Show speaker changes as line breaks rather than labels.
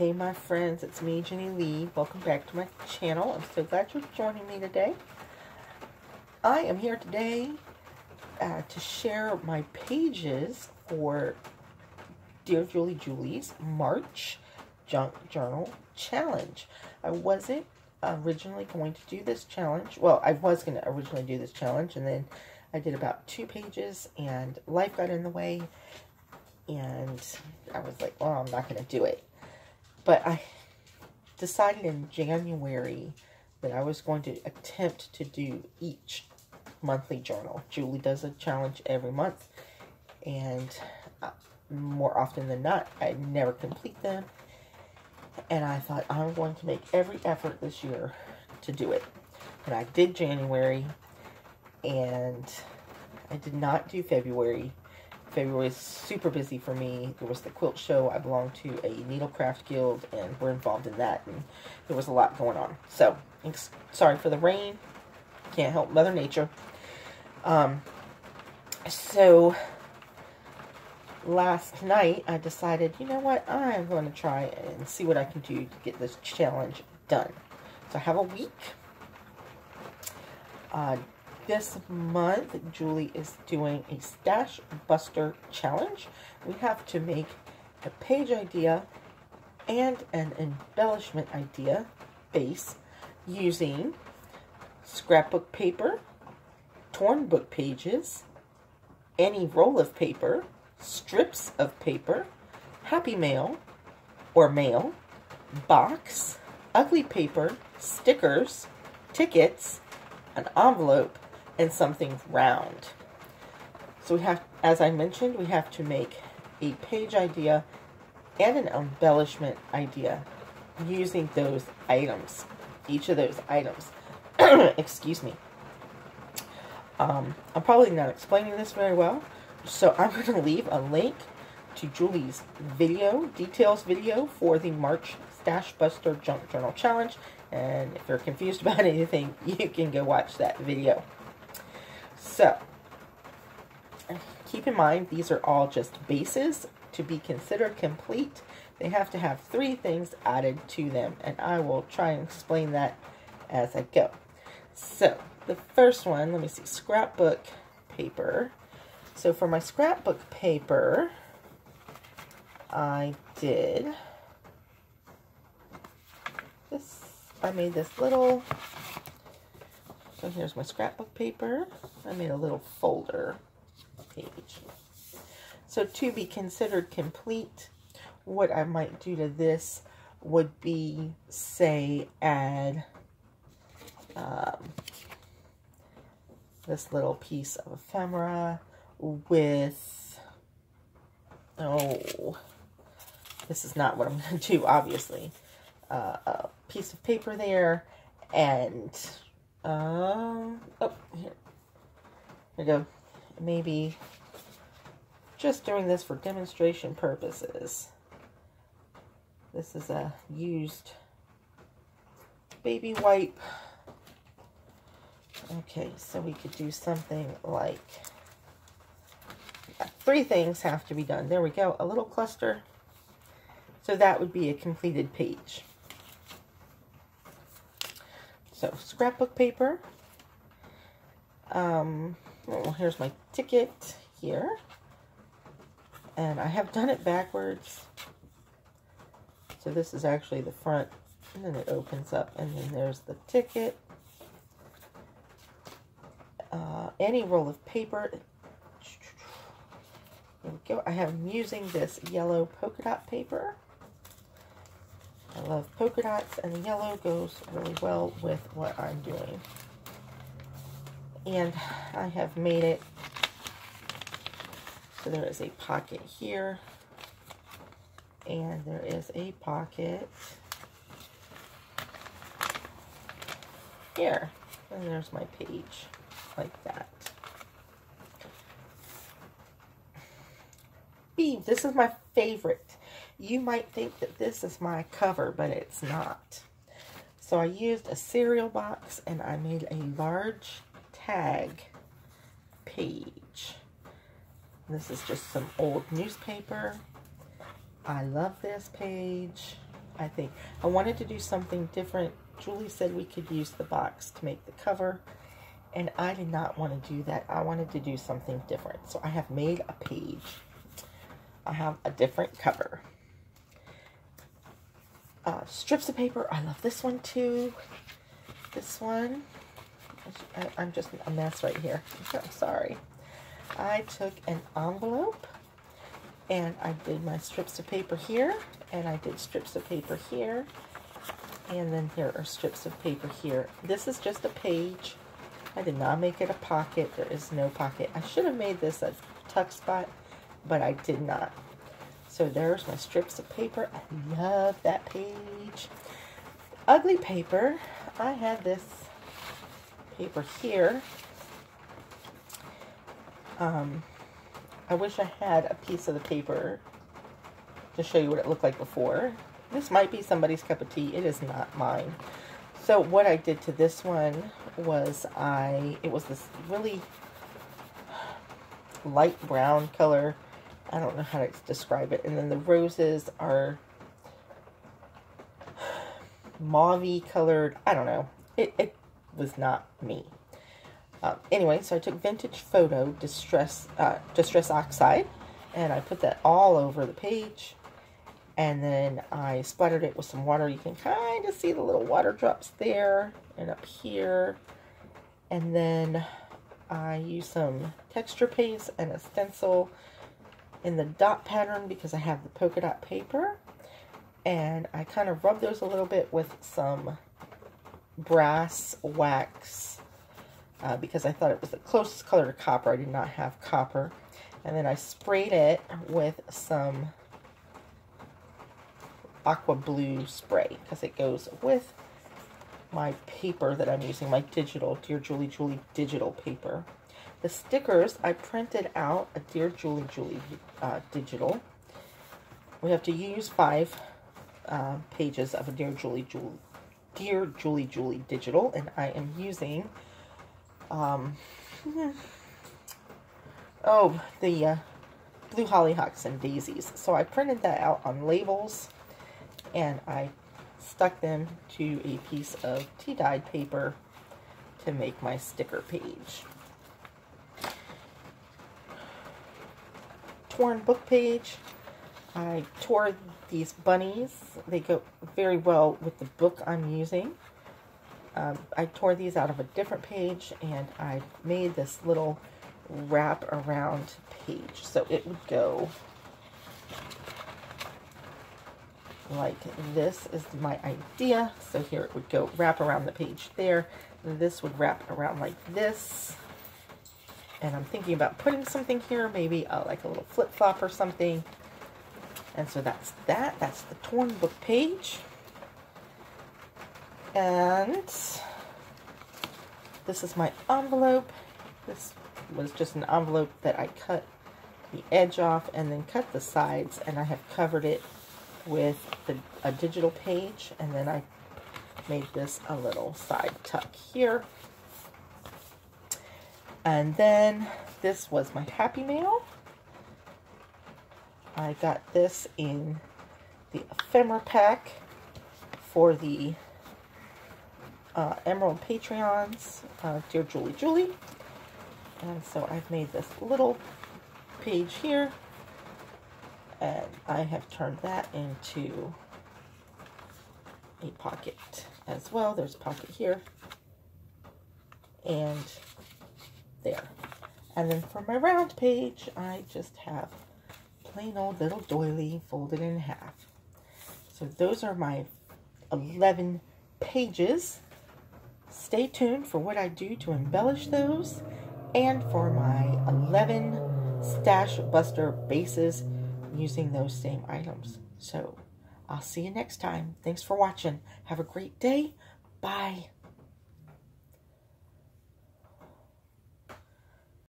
Hey my friends, it's me, Jenny Lee. Welcome back to my channel. I'm so glad you're joining me today. I am here today to share my pages for Dear Julie Julie's March Junk Journal Challenge. I wasn't originally going to do this challenge. Well, I was going to originally do this challenge, and then I did about 2 pages, and life got in the way, and I was like, well, I'm not going to do it. But I decided in January that I was going to attempt to do each monthly journal. Julie does a challenge every month, and more often than not, I never complete them. And I thought, I'm going to make every effort this year to do it. And I did January, and I did not do February. February is super busy for me. There was the quilt show. I belong to a needlecraft guild, and we're involved in that, and there was a lot going on. So, sorry for the rain. Can't help Mother Nature. So, last night, I decided, you know what? I'm going to try and see what I can do to get this challenge done. So, I have a week. This month, Julie is doing a Stashbuster challenge. We have to make a page idea and an embellishment idea base using scrapbook paper, torn book pages, any roll of paper, strips of paper, happy mail or mail, box, ugly paper, stickers, tickets, an envelope, and something round. So we have, as I mentioned, we have to make a page idea and an embellishment idea using those items, each of those items. Excuse me. I'm probably not explaining this very well, so I'm going to leave a link to Julie's video, details video for the March Stashbuster Junk Journal Challenge. And if you're confused about anything, you can go watch that video. So, keep in mind, these are all just bases. To be considered complete, they have to have 3 things added to them. And I will try and explain that as I go. So, the first one, let me see, scrapbook paper. So, for my scrapbook paper, I did this. I made this little, so here's my scrapbook paper. I made a little folder page. So to be considered complete, what I might do to this would be, say, add this little piece of ephemera with, oh, this is not what I'm going to do, obviously. A piece of paper there, and oh, here we go. Maybe just doing this for demonstration purposes. This is a used baby wipe. Okay, so we could do something like 3 things have to be done. There we go, a little cluster. So that would be a completed page. So, scrapbook paper. Well, here's my ticket here. And I have done it backwards. So this is actually the front. And then it opens up. And then there's the ticket. Any roll of paper. There we go. I'm using this yellow polka dot paper. I love polka dots, and the yellow goes really well with what I'm doing. And I have made it so there is a pocket here, and there is a pocket here, and there's my page, like that. B, this is my favorite. You might think that this is my cover, but it's not. So I used a cereal box, and I made a large tag page. This is just some old newspaper. I love this page. I think. I wanted to do something different. Julie said we could use the box to make the cover, and I did not want to do that. I wanted to do something different. So I have made a page. I have a different cover. Strips of paper. I love this one too. This one. I'm just a mess right here. I'm sorry. I took an envelope and I did my strips of paper here, and I did strips of paper here, and then here are strips of paper here. This is just a page. I did not make it a pocket. There is no pocket. I should have made this a tuck spot, but I did not. So there's my strips of paper. I love that page. Ugly paper. I had this paper here. I wish I had a piece of the paper to show you what it looked like before. This might be somebody's cup of tea. It is not mine. So what I did to this one was it was this really light brown color. I don't know how to describe it. And then the roses are mauve-y colored. I don't know. It was not me. Anyway, so I took Vintage Photo Distress Oxide, and I put that all over the page, and then I splattered it with some water. You can kind of see the little water drops there and up here. And then I used some texture paste and a stencil in the dot pattern because I have the polka dot paper, and I kind of rubbed those a little bit with some brass wax because I thought it was the closest color to copper. I did not have copper. And then I sprayed it with some aqua blue spray because it goes with my paper that I'm using, my digital, Dear Julie digital paper. The stickers, I printed out a Dear Julie digital. We have to use 5 pages of a Dear Julie digital, and I am using the blue hollyhocks and daisies. So I printed that out on labels, and I stuck them to a piece of tea-dyed paper to make my sticker page. Torn book page. I tore these bunnies. They go very well with the book I'm using. I tore these out of a different page, and I made this little wrap around page. So it would go like this is my idea. So here it would go wrap around the page there. This would wrap around like this. And I'm thinking about putting something here, maybe like a little flip-flop or something. And so that's that. That's the torn book page. And this is my envelope. This was just an envelope that I cut the edge off and then cut the sides, and I have covered it with a digital page, and then I made this a little side tuck here. And then this was my Happy Mail. I got this in the ephemera pack for the Emerald Patreons, Dear Julie. And so I've made this little page here, and I have turned that into a pocket as well. There's a pocket here and there. And then for my round page, I just have plain old little doily folded in half. So those are my 11 pages. Stay tuned for what I do to embellish those, and for my 11 Stashbuster bases using those same items. So I'll see you next time. Thanks for watching. Have a great day. Bye.